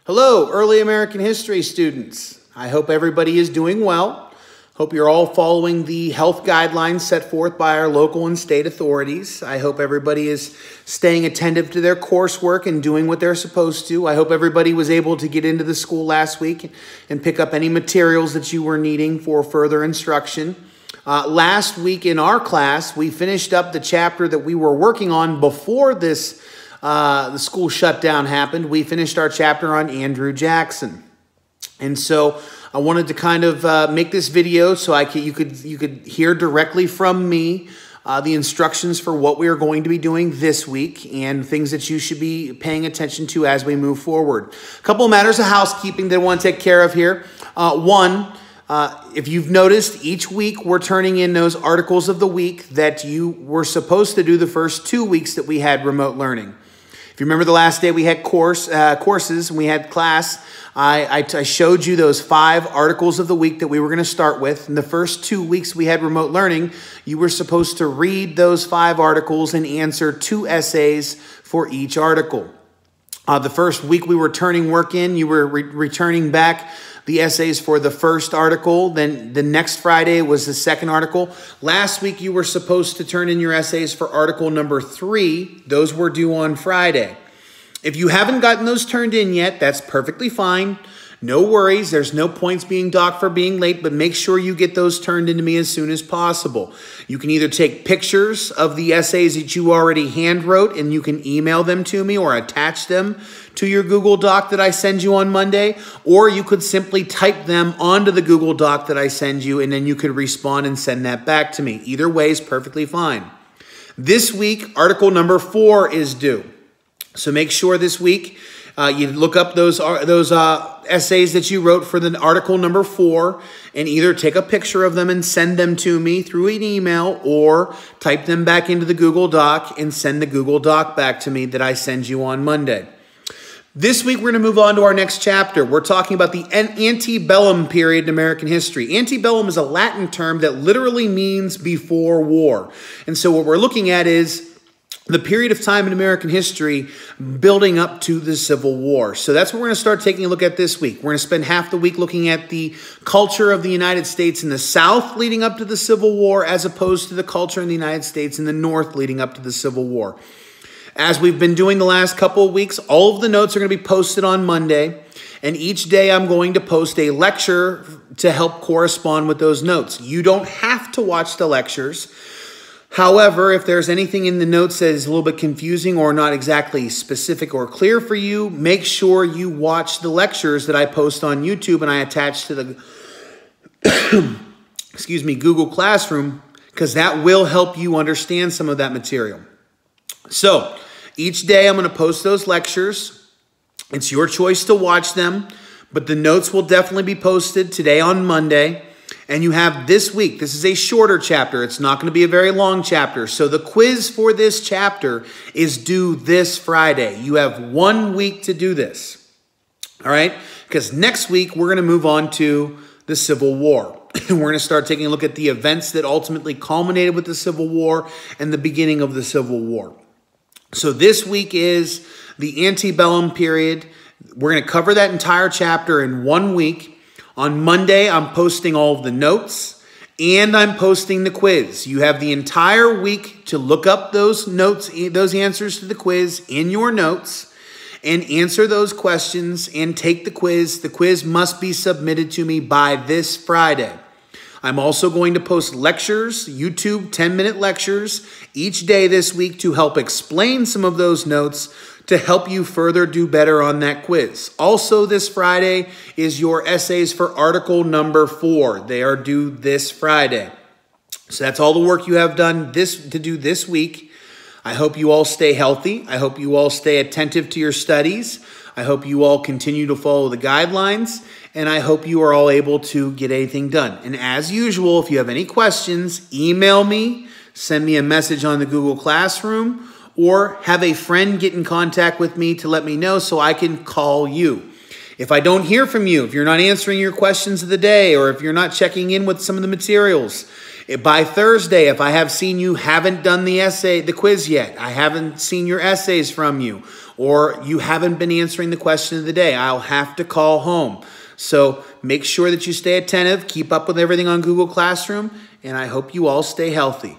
Hello, early American history students. I hope everybody is doing well. Hope you're all following the health guidelines set forth by our local and state authorities. I hope everybody is staying attentive to their coursework and doing what they're supposed to. I hope everybody was able to get into the school last week and pick up any materials that you were needing for further instruction. Last week in our class, we finished up the chapter that we were working on before the school shutdown happened. We finished our chapter on Andrew Jackson. And so I wanted to kind of make this video so you could hear directly from me the instructions for what we are going to be doing this week and things that you should be paying attention to as we move forward. A couple of matters of housekeeping that I want to take care of here. If you've noticed, each week we're turning in those articles of the week that you were supposed to do the first 2 weeks that we had remote learning. If you remember the last day we had courses and we had class, I showed you those 5 articles of the week that we were going to start with. In the first 2 weeks we had remote learning, you were supposed to read those 5 articles and answer 2 essays for each article. The first week we were turning work in, you were returning back the essays for the first article. Then the next Friday was the second article. Last week you were supposed to turn in your essays for article number 3. Those were due on Friday. If you haven't gotten those turned in yet, that's perfectly fine. No worries. There's no points being docked for being late, but make sure you get those turned into me as soon as possible. You can either take pictures of the essays that you already hand wrote and you can email them to me or attach them to your Google Doc that I send you on Monday, or you could simply type them onto the Google Doc that I send you and then you could respond and send that back to me. Either way is perfectly fine. This week, article number 4 is due. So make sure this week you look up those essays that you wrote for the article number 4 and either take a picture of them and send them to me through an email or type them back into the Google Doc and send the Google Doc back to me that I send you on Monday. This week, we're going to move on to our next chapter. We're talking about the antebellum period in American history. Antebellum is a Latin term that literally means before war. And so what we're looking at is the period of time in American history building up to the Civil War. So that's what we're going to start taking a look at this week. We're going to spend half the week looking at the culture of the United States in the South leading up to the Civil War as opposed to the culture in the United States in the North leading up to the Civil War. As we've been doing the last couple of weeks, all of the notes are going to be posted on Monday. And each day I'm going to post a lecture to help correspond with those notes. You don't have to watch the lectures. However, if there's anything in the notes that is a little bit confusing or not exactly specific or clear for you, make sure you watch the lectures that I post on YouTube and I attach to the Google Classroom, because that will help you understand some of that material. So each day I'm going to post those lectures. It's your choice to watch them, but the notes will definitely be posted today on Monday. And you have this week. This is a shorter chapter. It's not going to be a very long chapter. So the quiz for this chapter is due this Friday. You have 1 week to do this. All right? Because next week we're going to move on to the Civil War. We're going to start taking a look at the events that ultimately culminated with the Civil War and the beginning of the Civil War. So this week is the antebellum period. We're going to cover that entire chapter in 1 week. On Monday, I'm posting all of the notes and I'm posting the quiz. You have the entire week to look up those notes, those answers to the quiz in your notes and answer those questions and take the quiz. The quiz must be submitted to me by this Friday. I'm also going to post lectures, YouTube 10-minute lectures each day this week to help explain some of those notes to help you further do better on that quiz. Also this Friday is your essays for article number 4. They are due this Friday. So that's all the work you have done to do this week. I hope you all stay healthy. I hope you all stay attentive to your studies. I hope you all continue to follow the guidelines. And I hope you are all able to get anything done. And as usual, if you have any questions, email me, send me a message on the Google Classroom, or have a friend get in contact with me to let me know so I can call you. If I don't hear from you, if you're not answering your questions of the day, or if you're not checking in with some of the materials, by Thursday, if I have seen you haven't done the quiz yet, I haven't seen your essays from you, or you haven't been answering the question of the day. I'll have to call home. So make sure that you stay attentive, keep up with everything on Google Classroom, and I hope you all stay healthy.